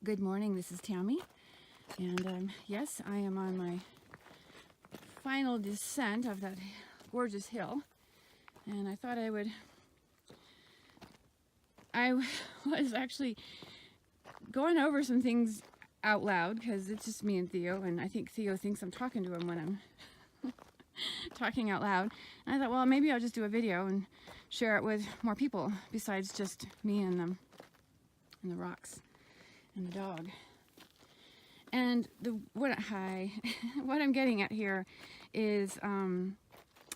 Good morning, this is Tammy, and yes, I am on my final descent of that gorgeous hill, and I thought I was actually going over some things out loud, because it's just me and Theo, and I think Theo thinks I'm talking to him when I'm talking out loud, and I thought, well, maybe I'll just do a video and share it with more people besides just me and them and the rocks and the dog. And what I'm getting at here is, and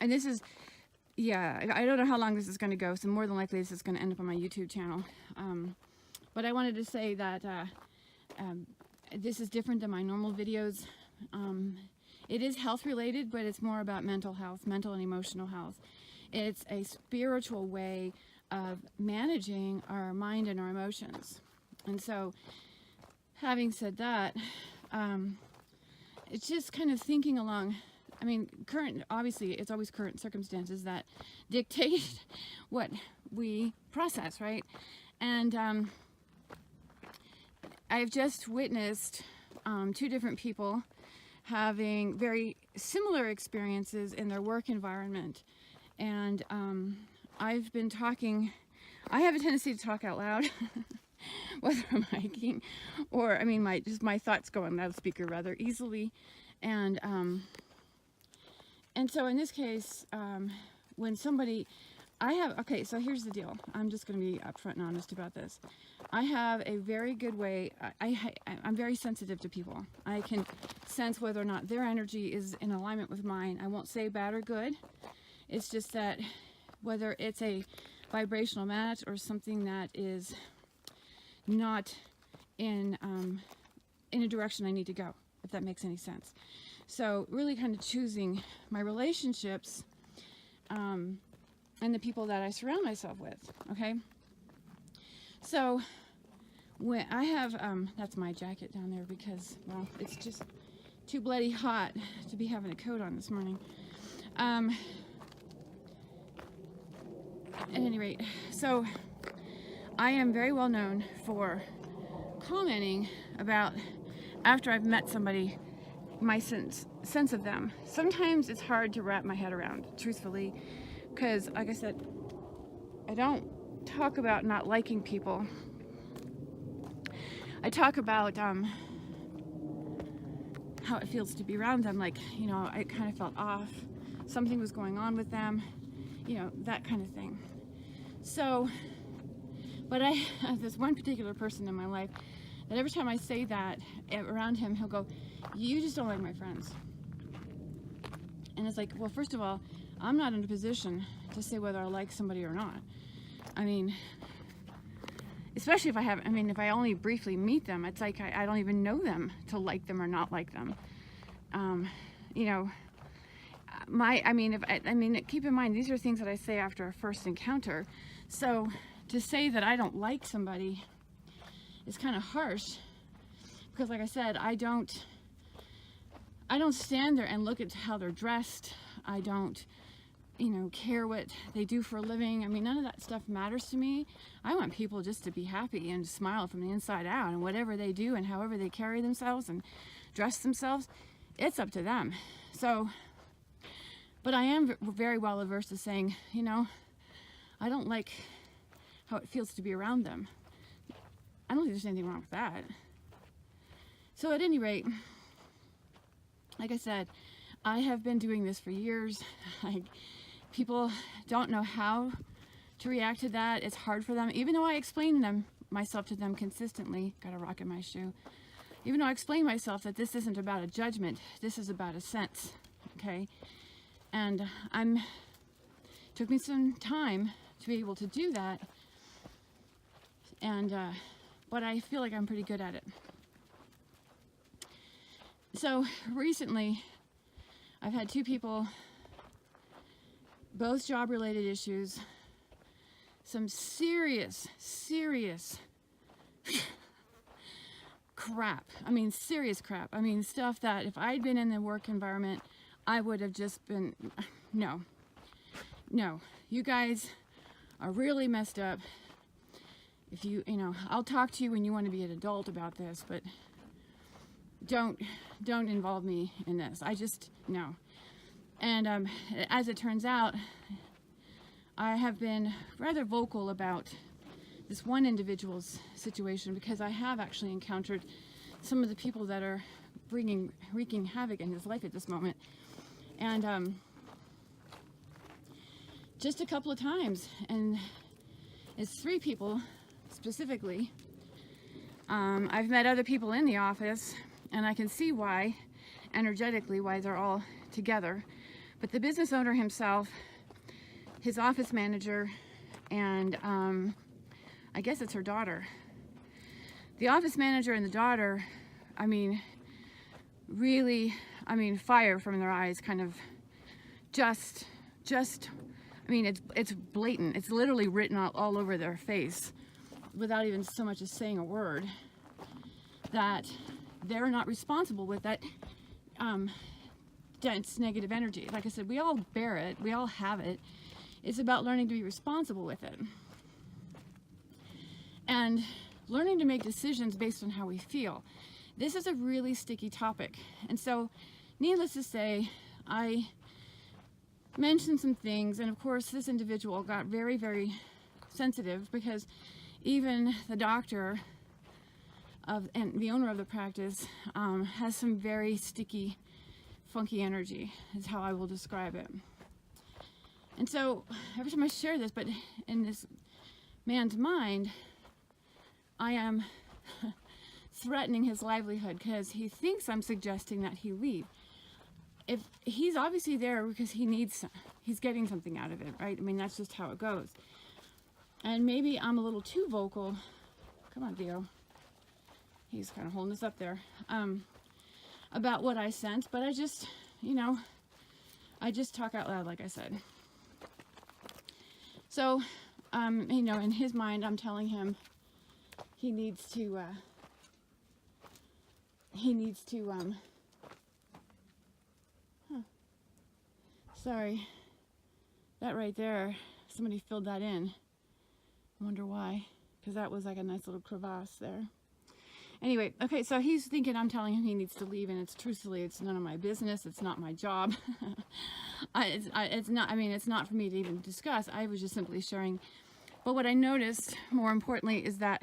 this is, yeah, I don't know how long this is going to go, so more than likely this is going to end up on my YouTube channel. But I wanted to say that this is different than my normal videos. It is health related, but it's more about mental health, mental and emotional health. It's a spiritual way of managing our mind and our emotions. And so, having said that, it's just kind of thinking along. I mean, obviously, it's always current circumstances that dictate what we process, right? And I've just witnessed two different people having very similar experiences in their work environment. And I've been talking, I have a tendency to talk out loud. Whether I'm hiking or, I mean, my thoughts go on loudspeaker rather easily, and so in this case, when somebody, okay, so here's the deal. I'm just going to be upfront and honest about this. I have a very good way. I'm very sensitive to people. I can sense whether or not their energy is in alignment with mine. I won't say bad or good. It's just that whether it's a vibrational match or something that is not in a direction I need to go, if that makes any sense. So really kind of choosing my relationships and the people that I surround myself with, okay? So when I have, that's my jacket down there because, well, it's just too bloody hot to be having a coat on this morning. At any rate, so I am very well known for commenting about, after I've met somebody, my sense of them. Sometimes it's hard to wrap my head around, truthfully, because, like I said, I don't talk about not liking people. I talk about how it feels to be around them, like, you know, I kind of felt off, something was going on with them, you know, that kind of thing. So, but I have this one particular person in my life that every time I say that around him, he'll go, "You just don't like my friends." And it's like, well, first of all, I'm not in a position to say whether I like somebody or not. I mean, especially if if I only briefly meet them, it's like I don't even know them to like them or not like them. You know, keep in mind, these are things that I say after a first encounter. So to say that I don't like somebody is kind of harsh, because like I said, I don't stand there and look at how they're dressed. I don't, you know, care what they do for a living. I mean, none of that stuff matters to me. I want people just to be happy and smile from the inside out, and whatever they do and however they carry themselves and dress themselves, it's up to them. So, but I am very well averse to saying, you know, I don't like how it feels to be around them. I don't think there's anything wrong with that. So at any rate, like I said, I have been doing this for years. People don't know how to react to that. It's hard for them, even though I explain myself to them consistently. Got a rock in my shoe. Even though I explain myself that this isn't about a judgment, this is about a sense, okay? And took me some time to be able to do that, and but I feel like I'm pretty good at it. So recently, I've had two people, both job-related issues, some serious crap. I mean, serious crap. I mean, stuff that if I'd been in the work environment, I would have just been, no, you guys are really messed up. if you know, I'll talk to you when you want to be an adult about this, but don't involve me in this. I just, no. And as it turns out, I have been rather vocal about this one individual's situation, because I have actually encountered some of the people that are wreaking havoc in his life at this moment. And just a couple of times, and it's 3 people specifically. I've met other people in the office, and I can see why, energetically, why they're all together. But the business owner himself, his office manager, and I guess it's her daughter. The office manager and the daughter, I mean, really, I mean, fire from their eyes, kind of just, I mean, it's blatant. It's literally written all over their face without even so much as saying a word, that they're not responsible with that dense negative energy. Like I said, we all bear it, we all have it. It's about learning to be responsible with it. And learning to make decisions based on how we feel. This is a really sticky topic. And so, needless to say, I mentioned some things, and of course this individual got very, very sensitive, because even the doctor and the owner of the practice has some very sticky, funky energy, is how I will describe it. And so every time I share this, but in this man's mind, I am threatening his livelihood, because he thinks I'm suggesting that he leave. If he's obviously there because he's getting something out of it, right? I mean, that's just how it goes. And maybe I'm a little too vocal. Come on, Theo. He's kind of holding us up there. About what I sense, but I just, you know, I just talk out loud, like I said. So, you know, in his mind, I'm telling him he needs to, sorry, that right there, somebody filled that in. I wonder why, because that was like a nice little crevasse there. Anyway, okay, so he's thinking I'm telling him he needs to leave, and it's truthfully, it's none of my business. It's not my job. It's not, I mean, it's not for me to even discuss. I was just simply sharing. But what I noticed, more importantly, is that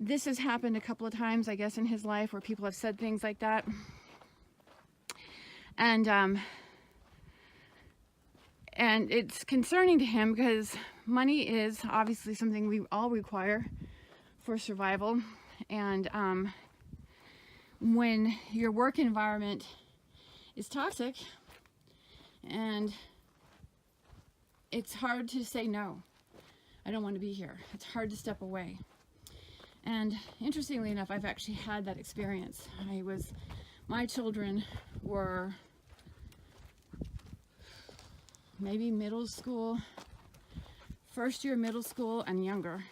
this has happened a couple of times, I guess, in his life, where people have said things like that. And it's concerning to him, because money is obviously something we all require for survival. And when your work environment is toxic, and it's hard to say no, I don't want to be here. It's hard to step away. And interestingly enough, I've actually had that experience. My children were maybe middle school, first year middle school and younger,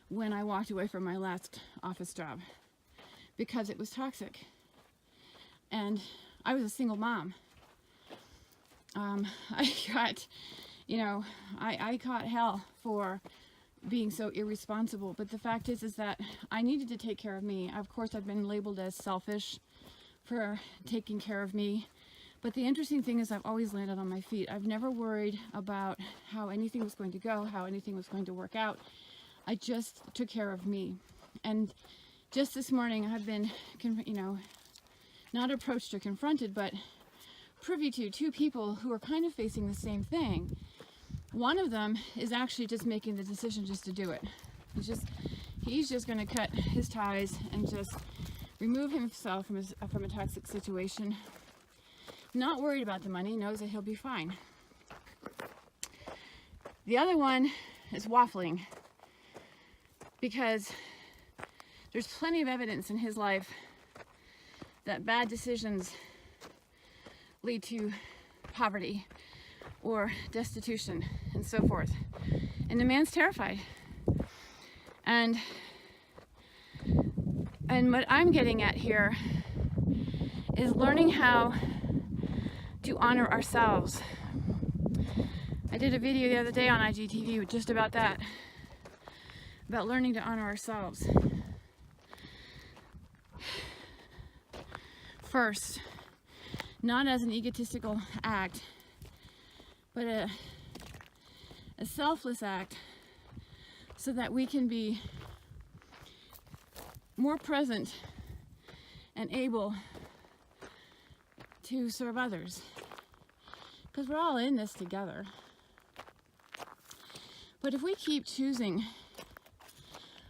when I walked away from my last office job, because it was toxic. And I was a single mom. I got, you know, I caught hell for being so irresponsible. But the fact is that I needed to take care of me. Of course, I've been labeled as selfish for taking care of me. But the interesting thing is I've always landed on my feet. I've never worried about how anything was going to go, how anything was going to work out. I just took care of me. And just this morning, I've been, you know, not approached or confronted, but privy to 2 people who are kind of facing the same thing. One of them is actually just making the decision just to do it. He's just going to cut his ties and just remove himself from a toxic situation. Not worried about the money, knows that he'll be fine. The other one is waffling, because there's plenty of evidence in his life that bad decisions lead to poverty or destitution and so forth. And the man's terrified. And what I'm getting at here is learning how to honor ourselves. I did a video the other day on IGTV with just about that, about learning to honor ourselves. First, not as an egotistical act, but a selfless act, so that we can be more present and able to serve others. Because we're all in this together. But if we keep choosing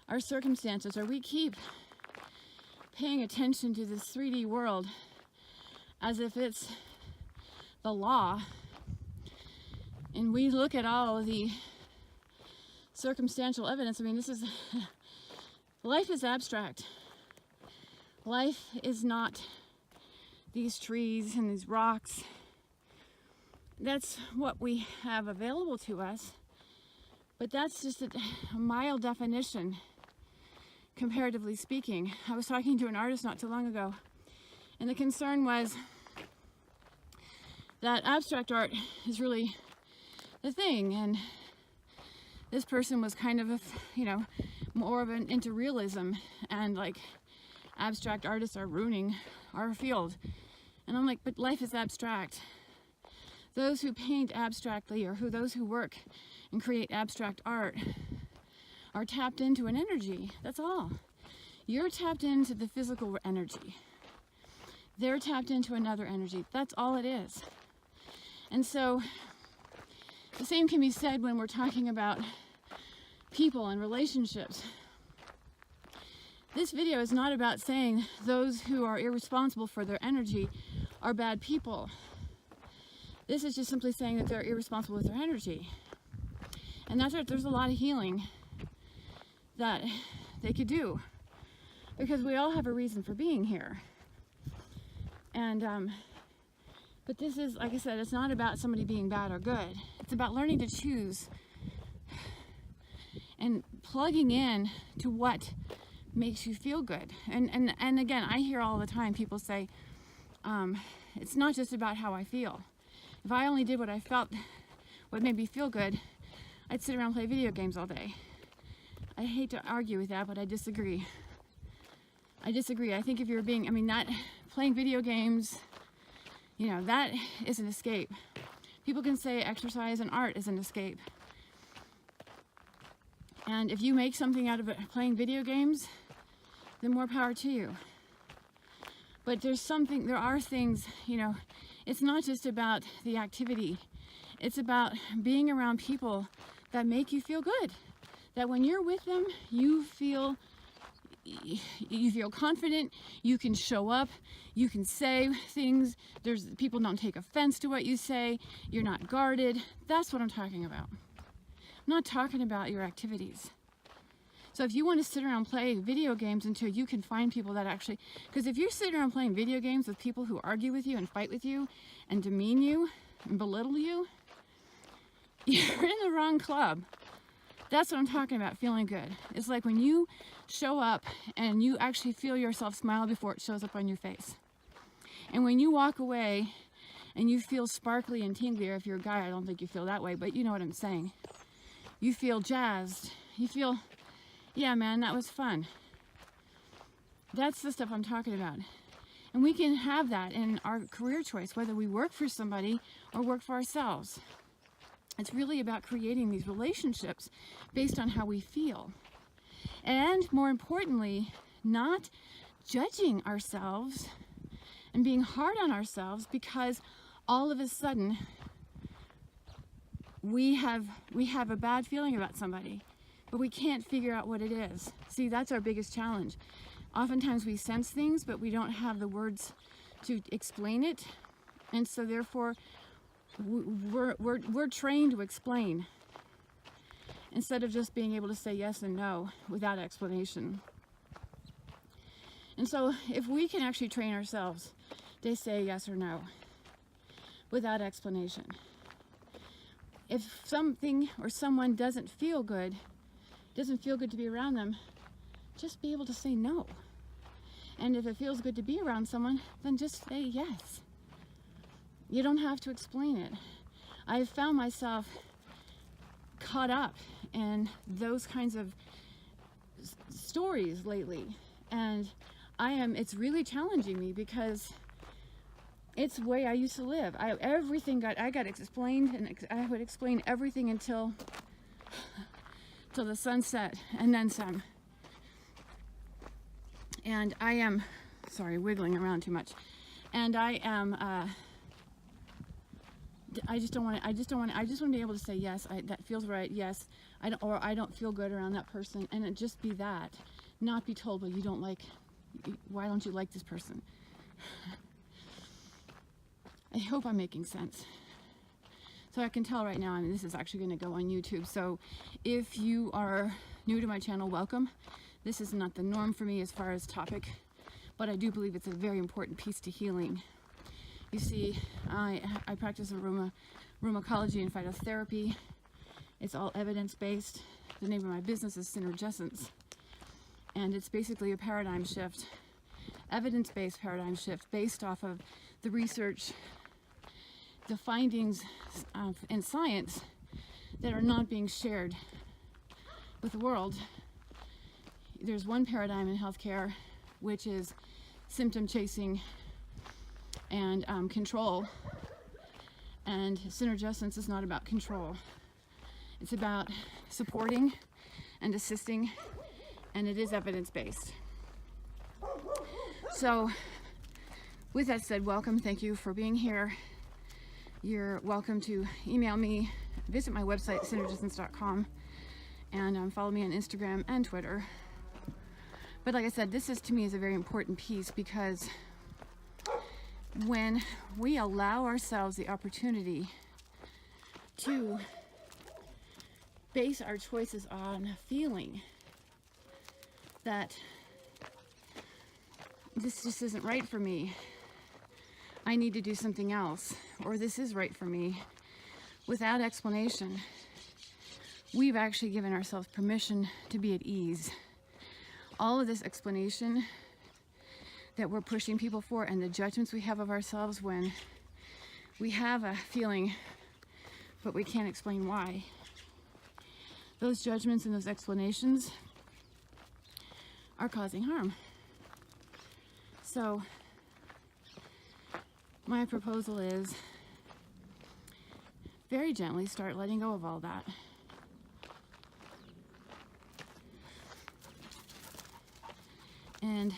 our circumstances, or we keep paying attention to this 3D world as if it's the law, and we look at all of the circumstantial evidence, I mean, life is abstract. Life is not these trees and these rocks. That's what we have available to us, but that's just a mild definition, comparatively speaking. I was talking to an artist not too long ago, and the concern was that abstract art is really the thing, and this person was kind of more of an into realism, and like abstract artists are ruining our field. And I'm like, but life is abstract. Those who paint abstractly, or those who work and create abstract art, are tapped into an energy. That's all. You're tapped into the physical energy. They're tapped into another energy. That's all it is. And so the same can be said when we're talking about people and relationships. This video is not about saying those who are irresponsible for their energy are bad people. This is just simply saying that they're irresponsible with their energy. And that's right, there's a lot of healing that they could do, because we all have a reason for being here. And but this is, like I said, it's not about somebody being bad or good. It's about learning to choose and plugging in to what makes you feel good. And again, I hear all the time people say, it's not just about how I feel. If I only did what I felt, what made me feel good, I'd sit around and play video games all day. I hate to argue with that, but I disagree. I think if you're not playing video games, that is an escape. People can say exercise and art is an escape. And if you make something out of it playing video games, then more power to you. But there are things, it's not just about the activity. It's about being around people that make you feel good. That when you're with them, you feel confident, you can show up, you can say things, people don't take offense to what you say, you're not guarded. That's what I'm talking about. I'm not talking about your activities. So if you want to sit around and play video games until you can find people that actually, because if you're sitting around playing video games with people who argue with you and fight with you and demean you and belittle you, you're in the wrong club. That's what I'm talking about, feeling good. It's like when you show up and you actually feel yourself smile before it shows up on your face. And when you walk away and you feel sparkly and tingly, or if you're a guy, I don't think you feel that way, but you know what I'm saying. You feel jazzed. You feel, yeah, man, that was fun. That's the stuff I'm talking about. And we can have that in our career choice, whether we work for somebody or work for ourselves. It's really about creating these relationships based on how we feel. And more importantly, not judging ourselves and being hard on ourselves because all of a sudden we have a bad feeling about somebody, but we can't figure out what it is. See, that's our biggest challenge. Oftentimes we sense things, but we don't have the words to explain it. And so therefore, we're trained to explain instead of just being able to say yes and no without explanation. And so if we can actually train ourselves to say yes or no without explanation, if something or someone doesn't feel good to be around them, just be able to say no. And if it feels good to be around someone, then just say yes. You don't have to explain it. I've found myself caught up in those kinds of stories lately, and it's really challenging me because it's the way I used to live. I got explained, and I would explain everything until the sunset and then some. And I am, sorry, wiggling around too much. And I am, I just want to be able to say, yes, that feels right. Yes, I don't feel good around that person. And it just be that, not be told, well, why don't you like this person? I hope I'm making sense. So I can tell right now, this is actually going to go on YouTube. So if you are new to my channel, welcome. This is not the norm for me as far as topic, but I do believe it's a very important piece to healing. You see, I practice aromatology and phytotherapy. It's all evidence-based. The name of my business is Synergescence. And it's basically a paradigm shift, evidence-based paradigm shift based off of the research, the findings in science that are not being shared with the world. There's one paradigm in healthcare, which is symptom chasing and control. And Synergescence is not about control. It's about supporting and assisting, and it is evidence-based. So with that said, welcome. Thank you for being here. You're welcome to email me, visit my website, synergescence.com, and follow me on Instagram and Twitter. But like I said, this to me is a very important piece, because when we allow ourselves the opportunity to base our choices on a feeling that this just isn't right for me, I need to do something else, or this is right for me, without explanation, we've actually given ourselves permission to be at ease. All of this explanation that we're pushing people for, and the judgments we have of ourselves when we have a feeling but we can't explain why, those judgments and those explanations are causing harm. So my proposal is very gently start letting go of all that. And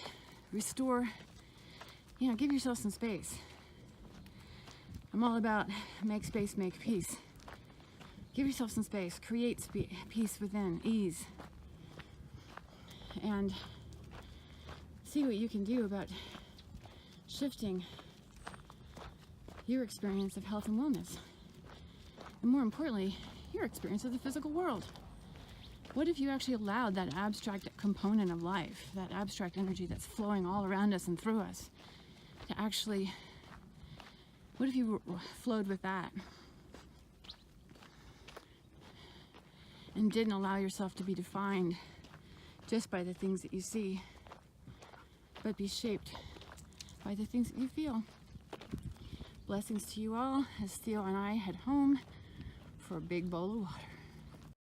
restore, give yourself some space. I'm all about make space, make peace. Give yourself some space, create peace within, ease. And see what you can do about shifting your experience of health and wellness. And more importantly, your experience of the physical world. What if you actually allowed that abstract component of life, that abstract energy that's flowing all around us and through us, to actually, what if you flowed with that? And didn't allow yourself to be defined just by the things that you see, but be shaped by the things that you feel. Blessings to you all as Theo and I head home for a big bowl of water.